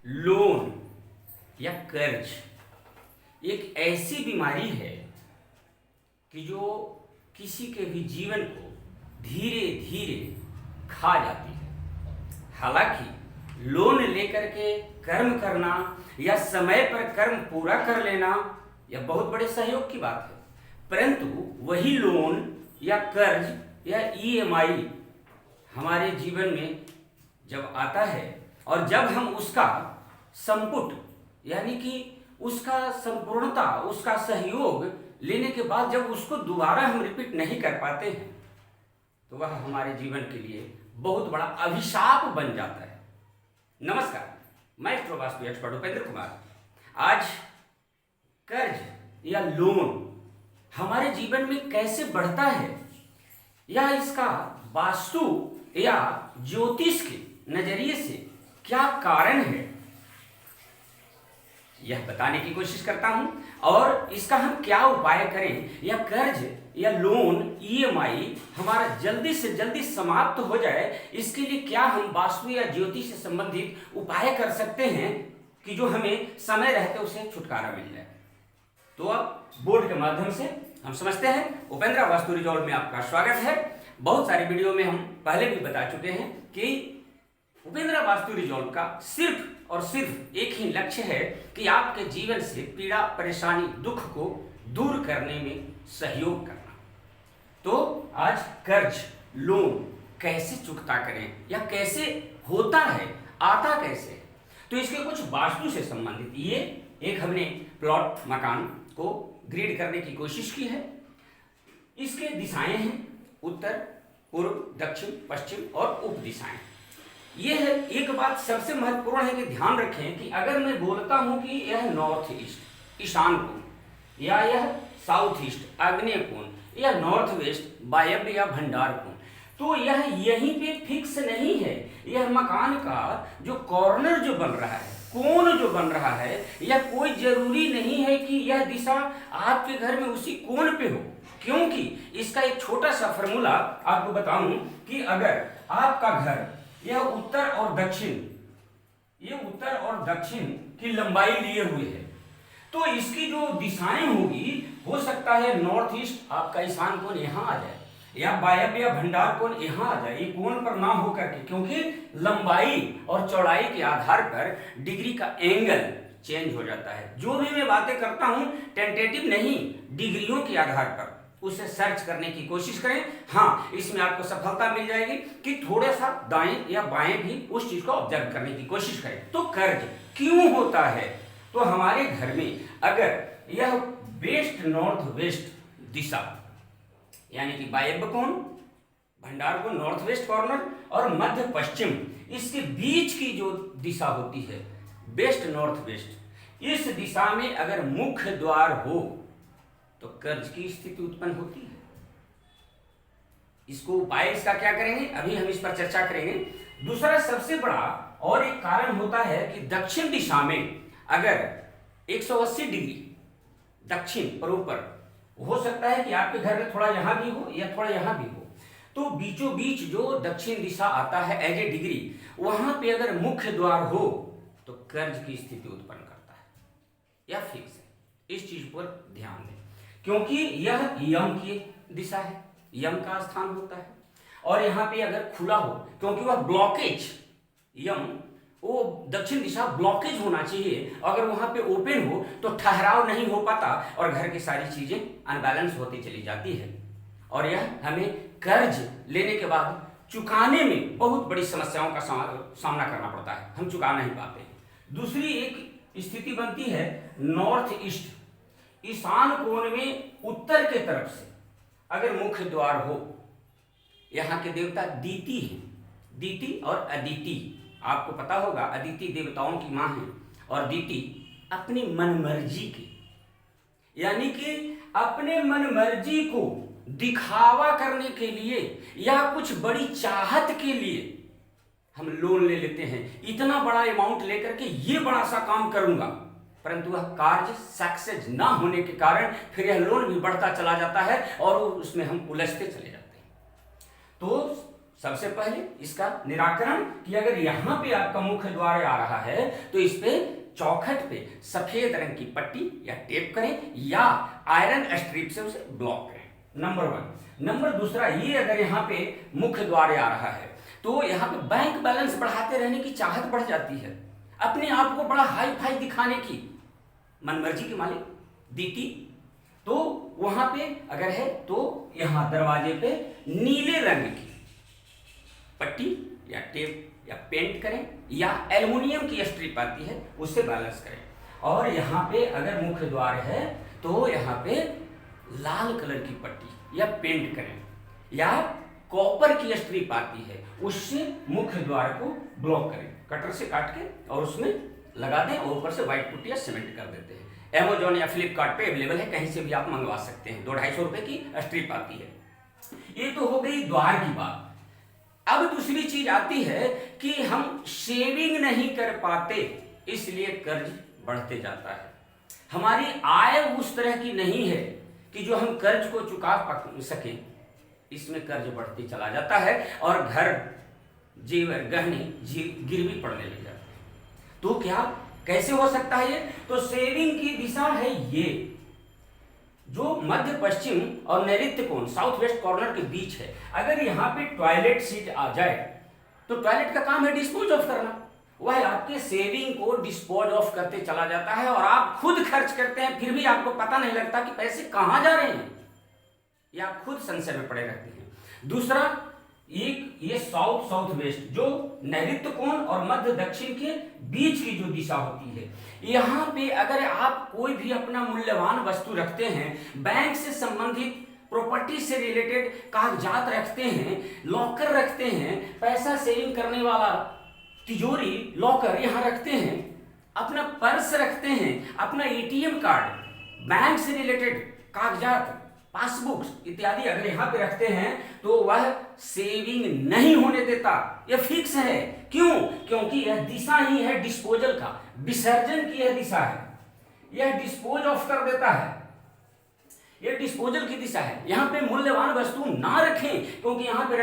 Loan या कर्ज एक ऐसी बीमारी है कि जो किसी के भी जीवन को धीरे धीरे खा जाती है। हालांकि लोन लेकर के कर्म करना या समय पर कर्म पूरा कर लेना यह बहुत बड़े सहयोग की बात है, परंतु वही लोन या कर्ज या ईएमआई हमारे जीवन में जब आता है और जब हम उसका संपुट यानी कि उसका संपूर्णता, उसका सहयोग लेने के बाद जब उसको दोबारा हम रिपीट नहीं कर पाते हैं तो वह हमारे जीवन के लिए बहुत बड़ा अभिशाप बन जाता है। नमस्कार, मैं एस्ट्रो एक्सपर्ट उपेंद्र कुमार। आज कर्ज या लोन हमारे जीवन में कैसे बढ़ता है या इसका वास्तु या ज्योतिष के नजरिए से क्या कारण है, यह बताने की कोशिश करता हूं और इसका हम क्या उपाय करें या कर्ज या लोन ईएमआई हमारा जल्दी से जल्दी समाप्त हो जाए, इसके लिए क्या हम वास्तु या ज्योतिष से संबंधित उपाय कर सकते हैं कि जो हमें समय रहते उसे छुटकारा मिल जाए। तो अब बोर्ड के माध्यम से हम समझते हैं। उपेंद्र वास्तु रिजॉल्व में आपका स्वागत है। बहुत सारे वीडियो में हम पहले भी बता चुके हैं कि उपेंद्र वास्तु रिजॉल्व का सिर्फ और सिर्फ एक ही लक्ष्य है कि आपके जीवन से पीड़ा, परेशानी, दुख को दूर करने में सहयोग करना। तो आज कर्ज लोन कैसे चुकता करें या कैसे होता है, आता कैसे है, तो इसके कुछ वास्तु से संबंधित ये एक हमने प्लॉट मकान को ग्रिड करने की कोशिश की है। इसके दिशाएं हैं उत्तर, पूर्व, दक्षिण, पश्चिम और उप दिशाएं। यह है एक बात सबसे महत्वपूर्ण है कि ध्यान रखें कि अगर मैं बोलता हूं कि यह नॉर्थ ईस्ट ईशान कोण या यह साउथ ईस्ट आग्नेय कोण या नॉर्थ वेस्ट वायव्य या भंडार कोण, तो यह यहीं पे फिक्स नहीं है। यह मकान का जो कॉर्नर जो बन रहा है, कोण जो बन रहा है, यह कोई जरूरी नहीं है कि यह दिशा आपके घर में उसी कोण पे हो, क्योंकि इसका एक छोटा सा फॉर्मूला आपको बताऊं कि अगर आपका घर यह उत्तर और दक्षिण की लंबाई लिए हुए है तो इसकी जो दिशाएं होगी, हो सकता है नॉर्थ ईस्ट आपका ईशान कोण यहाँ आ जाए या वायव्य या भंडार कोण यहाँ आ जाए, ये कोण पर ना होकर के, क्योंकि लंबाई और चौड़ाई के आधार पर डिग्री का एंगल चेंज हो जाता है। जो भी मैं बातें करता हूं टेंटेटिव नहीं, डिग्रियों के आधार पर उसे सर्च करने की कोशिश करें। हाँ, इसमें आपको सफलता मिल जाएगी कि थोड़ा सा दाएं या बाएं भी उस चीज को ऑब्जर्व करने की कोशिश करें। तो कर्ज क्यों होता है? तो हमारे घर में अगर यह वेस्ट नॉर्थ वेस्ट दिशा यानी कि वायव्य कोण, भंडार कोण, नॉर्थ वेस्ट कॉर्नर और मध्य पश्चिम, इसके बीच की जो दिशा होती है वेस्ट नॉर्थ वेस्ट, इस दिशा में अगर मुख्य द्वार हो तो कर्ज की स्थिति उत्पन्न होती है। इसको उपाय इसका क्या करेंगे, अभी हम इस पर चर्चा करेंगे। दूसरा सबसे बड़ा और एक कारण होता है कि दक्षिण दिशा में अगर 180 डिग्री दक्षिण पर ऊपर, हो सकता है कि आपके घर में थोड़ा यहां भी हो या थोड़ा यहां भी हो, तो बीचों बीच जो दक्षिण दिशा आता है एज ए डिग्री, वहां पे अगर मुख्य द्वार हो तो कर्ज की स्थिति उत्पन्न करता है या फिक्स है। इस चीज पर ध्यान दें, क्योंकि यह यम की दिशा है, यम का स्थान होता है और यहाँ पे अगर खुला हो, क्योंकि वह ब्लॉकेज, यम वो दक्षिण दिशा ब्लॉकेज होना चाहिए, अगर वहां पे ओपन हो तो ठहराव नहीं हो पाता और घर की सारी चीजें अनबैलेंस होती चली जाती है और यह हमें कर्ज लेने के बाद चुकाने में बहुत बड़ी समस्याओं का सामना करना पड़ता है, हम चुका नहीं पाते। दूसरी एक स्थिति बनती है नॉर्थ ईस्ट, ईशान कोण में उत्तर के तरफ से अगर मुख्य द्वार हो, यहाँ के देवता दीति हैं, दीति और अदिति, आपको पता होगा अदिति देवताओं की मां है और दीति अपनी मनमर्जी की, यानी कि अपने मनमर्जी को दिखावा करने के लिए या कुछ बड़ी चाहत के लिए हम लोन ले लेते हैं। इतना बड़ा अमाउंट लेकर के ये बड़ा सा काम करूंगा, परंतु वह कार्य सक्सेस ना होने के कारण फिर यह लोन भी बढ़ता चला जाता है और उसमें हम उलझते चले जाते हैं। तो सबसे पहले इसका निराकरण कि अगर यहाँ पे आपका मुख्य द्वार आ रहा है तो इस पे चौखट पे सफेद रंग की पट्टी या टेप करें या आयरन स्ट्रिप से उसे ब्लॉक करें। नंबर 1। नंबर दूसरा, ये अगर यहाँ पे मुख्य द्वार आ रहा है तो यहाँ पे बैंक बैलेंस बढ़ाते रहने की चाहत बढ़ जाती है, अपने आप को बड़ा हाई फाई दिखाने की मनमर्जी के मालिक दीती, तो वहां पे अगर है तो यहाँ दरवाजे पे नीले रंग की पट्टी या टेप या पेंट करें या एल्युमिनियम की स्ट्रिप आती है उससे बैलेंस करें। और यहाँ पे अगर मुख्य द्वार है तो यहाँ पे लाल कलर की पट्टी या पेंट करें या कॉपर की स्ट्रिप आती है उससे मुख्य द्वार को ब्लॉक करें, कटर से काट के और उसमें लगा दें और ऊपर से व्हाइट पुट्टी या सीमेंट कर देते हैं। अमेजोन या फ्लिपकार्ट पे अवेलेबल है, कहीं से भी आप मंगवा सकते हैं। 200-250 रुपए की स्ट्रिप आती है। ये तो हो गई द्वार की बात। अब दूसरी चीज आती है कि हम सेविंग नहीं कर पाते, इसलिए कर्ज बढ़ते जाता है। हमारी आय उस तरह की नहीं है कि जो हम कर्ज को चुका सकें, इसमें कर्ज बढ़ते चला जाता है और घर जेवर गहने गिरवी पड़ने लग जाते हैं। तो क्या कैसे हो सकता है ये? तो सेविंग की दिशा है ये जो मध्य पश्चिम और नैऋत्य कोण साउथ वेस्ट कॉर्नर के बीच है। अगर यहाँ पे टॉयलेट सीट आ जाए तो टॉयलेट का काम है डिस्पोज ऑफ करना, वह आपके सेविंग को डिस्पोज ऑफ करते चला जाता है और आप खुद खर्च करते हैं, फिर भी आपको पता नहीं लगता कि पैसे कहाँ जा रहे हैं, या आप खुद संशय में पड़े रहते हैं। दूसरा, एक ये साउथ साउथ वेस्ट जो नैऋत्य कोण और मध्य दक्षिण के बीच की जो दिशा होती है, यहाँ पे अगर आप कोई भी अपना मूल्यवान वस्तु रखते हैं, बैंक से संबंधित प्रॉपर्टी से रिलेटेड कागजात रखते हैं, लॉकर रखते हैं, पैसा सेविंग करने वाला तिजोरी लॉकर यहाँ रखते हैं, अपना पर्स रखते हैं, अपना एटीएम कार्ड, बैंक से रिलेटेड कागजात, पासबुक्स इत्यादि अगर यहाँ पे रखते हैं तो वह सेविंग नहीं होने देता। यह फिक्स है। क्यों? क्योंकि यह दिशा ही है डिस्पोजल का, विसर्जन की यह दिशा है, यह डिस्पोज ऑफ कर देता है, यह डिस्पोजल की दिशा है। यहाँ पे मूल्यवान वस्तु ना रखें, क्योंकि यहाँ पे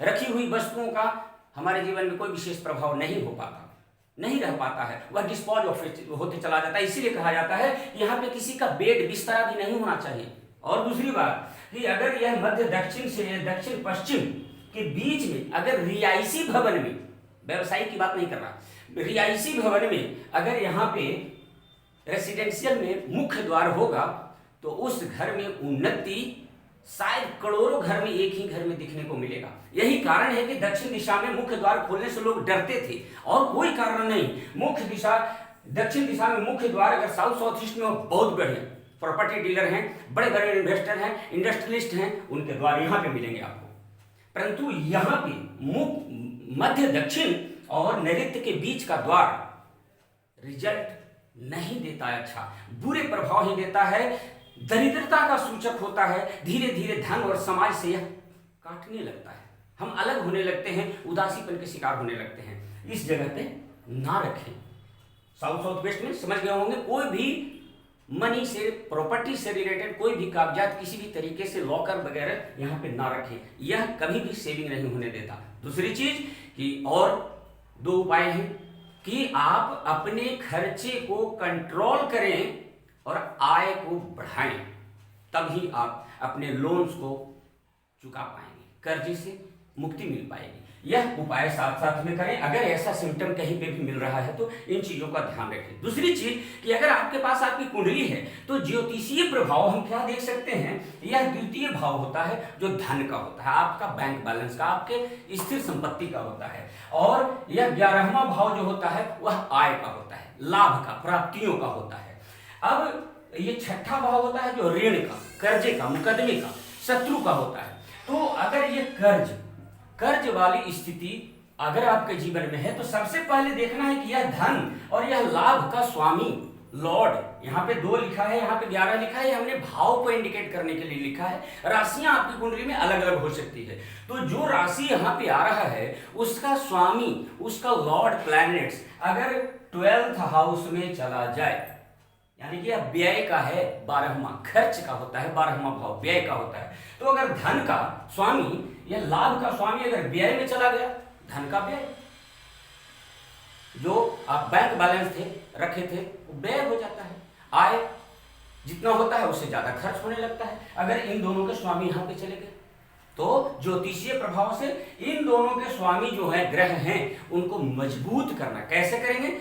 रखी हुई वस्तुओं का हमारे जीवन में कोई विशेष प्रभाव नहीं हो पाता, नहीं रह पाता है, वह डिस्पोज ऑफ होते चला जाता है। इसीलिए कहा जाता है यहाँ पे किसी का बेड बिस्तरा भी नहीं होना चाहिए। और दूसरी बात कि अगर यह मध्य दक्षिण से दक्षिण पश्चिम के बीच में अगर रिहायशी भवन में, व्यवसायी की बात नहीं कर रहा, रिहायशी भवन में अगर यहाँ पे रेसिडेंशियल में मुख्य द्वार होगा तो उस घर में उन्नति शायद करोड़ों घर में एक ही घर में दिखने को मिलेगा। यही कारण है कि दक्षिण दिशा में मुख्य द्वार खोलने से लोग डरते थे और कोई कारण नहीं। मुख्य दिशा दक्षिण दिशा में मुख्य द्वार अगर साउथ साउथ ईस्ट में बहुत बढ़िया प्रॉपर्टी डीलर हैं, बड़े बड़े इन्वेस्टर हैं, इंडस्ट्रियलिस्ट हैं, उनके द्वार यहाँ पे मिलेंगे आपको। परंतु यहाँ पे मध्य दक्षिण और नैऋत्य के बीच का द्वार रिजल्ट नहीं देता है, अच्छा बुरे प्रभाव ही देता है, दरिद्रता का सूचक होता है। धीरे धीरे धन और समाज से यह काटने लगता है, हम अलग होने लगते हैं, उदासीपन के शिकार होने लगते हैं। इस जगह पे ना रखें। साउथ साउथ वेस्ट में समझ गए होंगे, कोई भी मनी से प्रॉपर्टी से रिलेटेड कोई भी कागजात किसी भी तरीके से लॉकर वगैरह यहाँ पे ना रखें, यह कभी भी सेविंग नहीं होने देता। दूसरी चीज कि और 2 उपाय हैं कि आप अपने खर्चे को कंट्रोल करें और आय को बढ़ाएं, तभी आप अपने लोन्स को चुका पाएंगे, कर्जे से मुक्ति मिल पाएगी। यह उपाय साथ साथ में करें। अगर ऐसा सिम्टम कहीं पे भी मिल रहा है तो इन चीजों का ध्यान रखें। दूसरी चीज कि अगर आपके पास आपकी कुंडली है तो ज्योतिषीय प्रभाव हम क्या देख सकते हैं, यह द्वितीय भाव होता है जो धन का होता है, आपका बैंक बैलेंस का, आपके स्थिर संपत्ति का होता है। और यह 11वां भाव जो होता है वह आय का होता है, लाभ का, प्राप्तियों का होता है। अब ये 6ठा भाव होता है जो ऋण का, कर्जे का, मुकदमे का, शत्रु का होता है। तो अगर ये कर्ज वाली स्थिति अगर आपके जीवन में है तो सबसे पहले देखना है कि यह धन और यह लाभ का स्वामी लॉर्ड, यहाँ पे 2 लिखा है, यहाँ पे 11 लिखा है, हमने भाव को इंडिकेट करने के लिए लिखा है। राशियां आपकी कुंडली में अलग अलग हो सकती है, तो जो राशि यहाँ पे आ रहा है उसका स्वामी, उसका लॉर्ड प्लैनेट्स अगर 12th हाउस में चला जाए यानी कि यह व्यय का है 12वां, खर्च का होता है 12वां भाव, व्यय का होता है। तो अगर धन का स्वामी या लाभ का स्वामी अगर व्यय में चला गया, धन का व्यय, जो आप बैंक बैलेंस थे रखे थे वो व्यय हो जाता है। आय जितना होता है उससे ज्यादा खर्च होने लगता है अगर इन दोनों के स्वामी यहां पे चले गए। तो ज्योतिषीय प्रभाव से इन दोनों के स्वामी जो है ग्रह हैं उनको मजबूत करना कैसे करेंगे,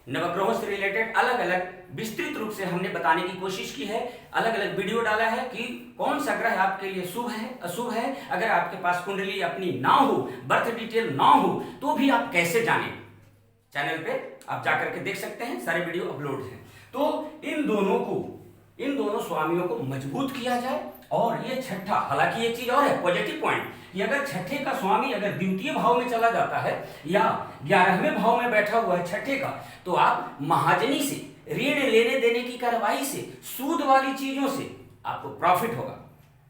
नवग्रहों से रिलेटेड अलग अलग विस्तृत रूप से हमने बताने की कोशिश की है। अलग अलग वीडियो डाला है कि कौन सा ग्रह आपके लिए शुभ है अशुभ है। अगर आपके पास कुंडली अपनी ना हो, बर्थ डिटेल ना हो, तो भी आप कैसे जानें, चैनल पे आप जाकर के देख सकते हैं, सारे वीडियो अपलोड हैं। तो इन दोनों स्वामियों को मजबूत किया जाए। और ये छठा, हालांकि एक चीज और है पॉजिटिव पॉइंट, कि अगर छठे का स्वामी अगर द्वितीय भाव में चला जाता है या 11वें भाव में बैठा हुआ है छठे का, तो आप महाजनी से, ऋण लेने देने की कार्रवाई से, सूद वाली चीजों से आपको प्रॉफिट होगा,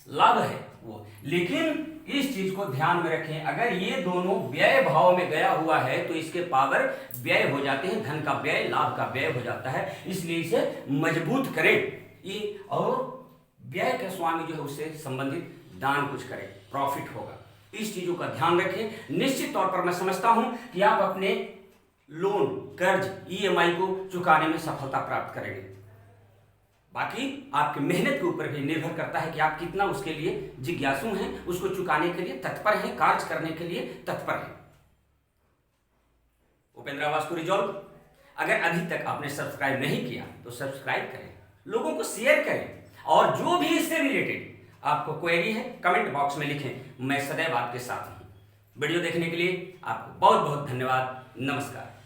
लाभ है वो। लेकिन इस चीज को ध्यान में रखें, अगर ये दोनों व्यय भाव में गया हुआ है तो इसके पावर व्यय हो जाते हैं, धन का व्यय, लाभ का व्यय हो जाता है। इसलिए इसे मजबूत करें ये, और व्यय के स्वामी जो है उससे संबंधित दान कुछ करें, प्रॉफिट होगा। इस चीजों का ध्यान रखें। निश्चित तौर पर मैं समझता हूं कि आप अपने लोन, कर्ज, ईएमआई को चुकाने में सफलता प्राप्त करेंगे। बाकी आपकी मेहनत के ऊपर भी निर्भर करता है कि आप कितना उसके लिए जिज्ञासु हैं, उसको चुकाने के लिए तत्पर हैं, कार्य करने के लिए तत्पर हैं। उपेंद्र आवास को रिजॉल्व, अगर अभी तक आपने सब्सक्राइब नहीं किया तो सब्सक्राइब करें, लोगों को शेयर करें, और जो भी इससे रिलेटेड आपको क्वेरी है कमेंट बॉक्स में लिखें, मैं सदैव आपके साथ हूं। वीडियो देखने के लिए आपको बहुत बहुत धन्यवाद। नमस्कार।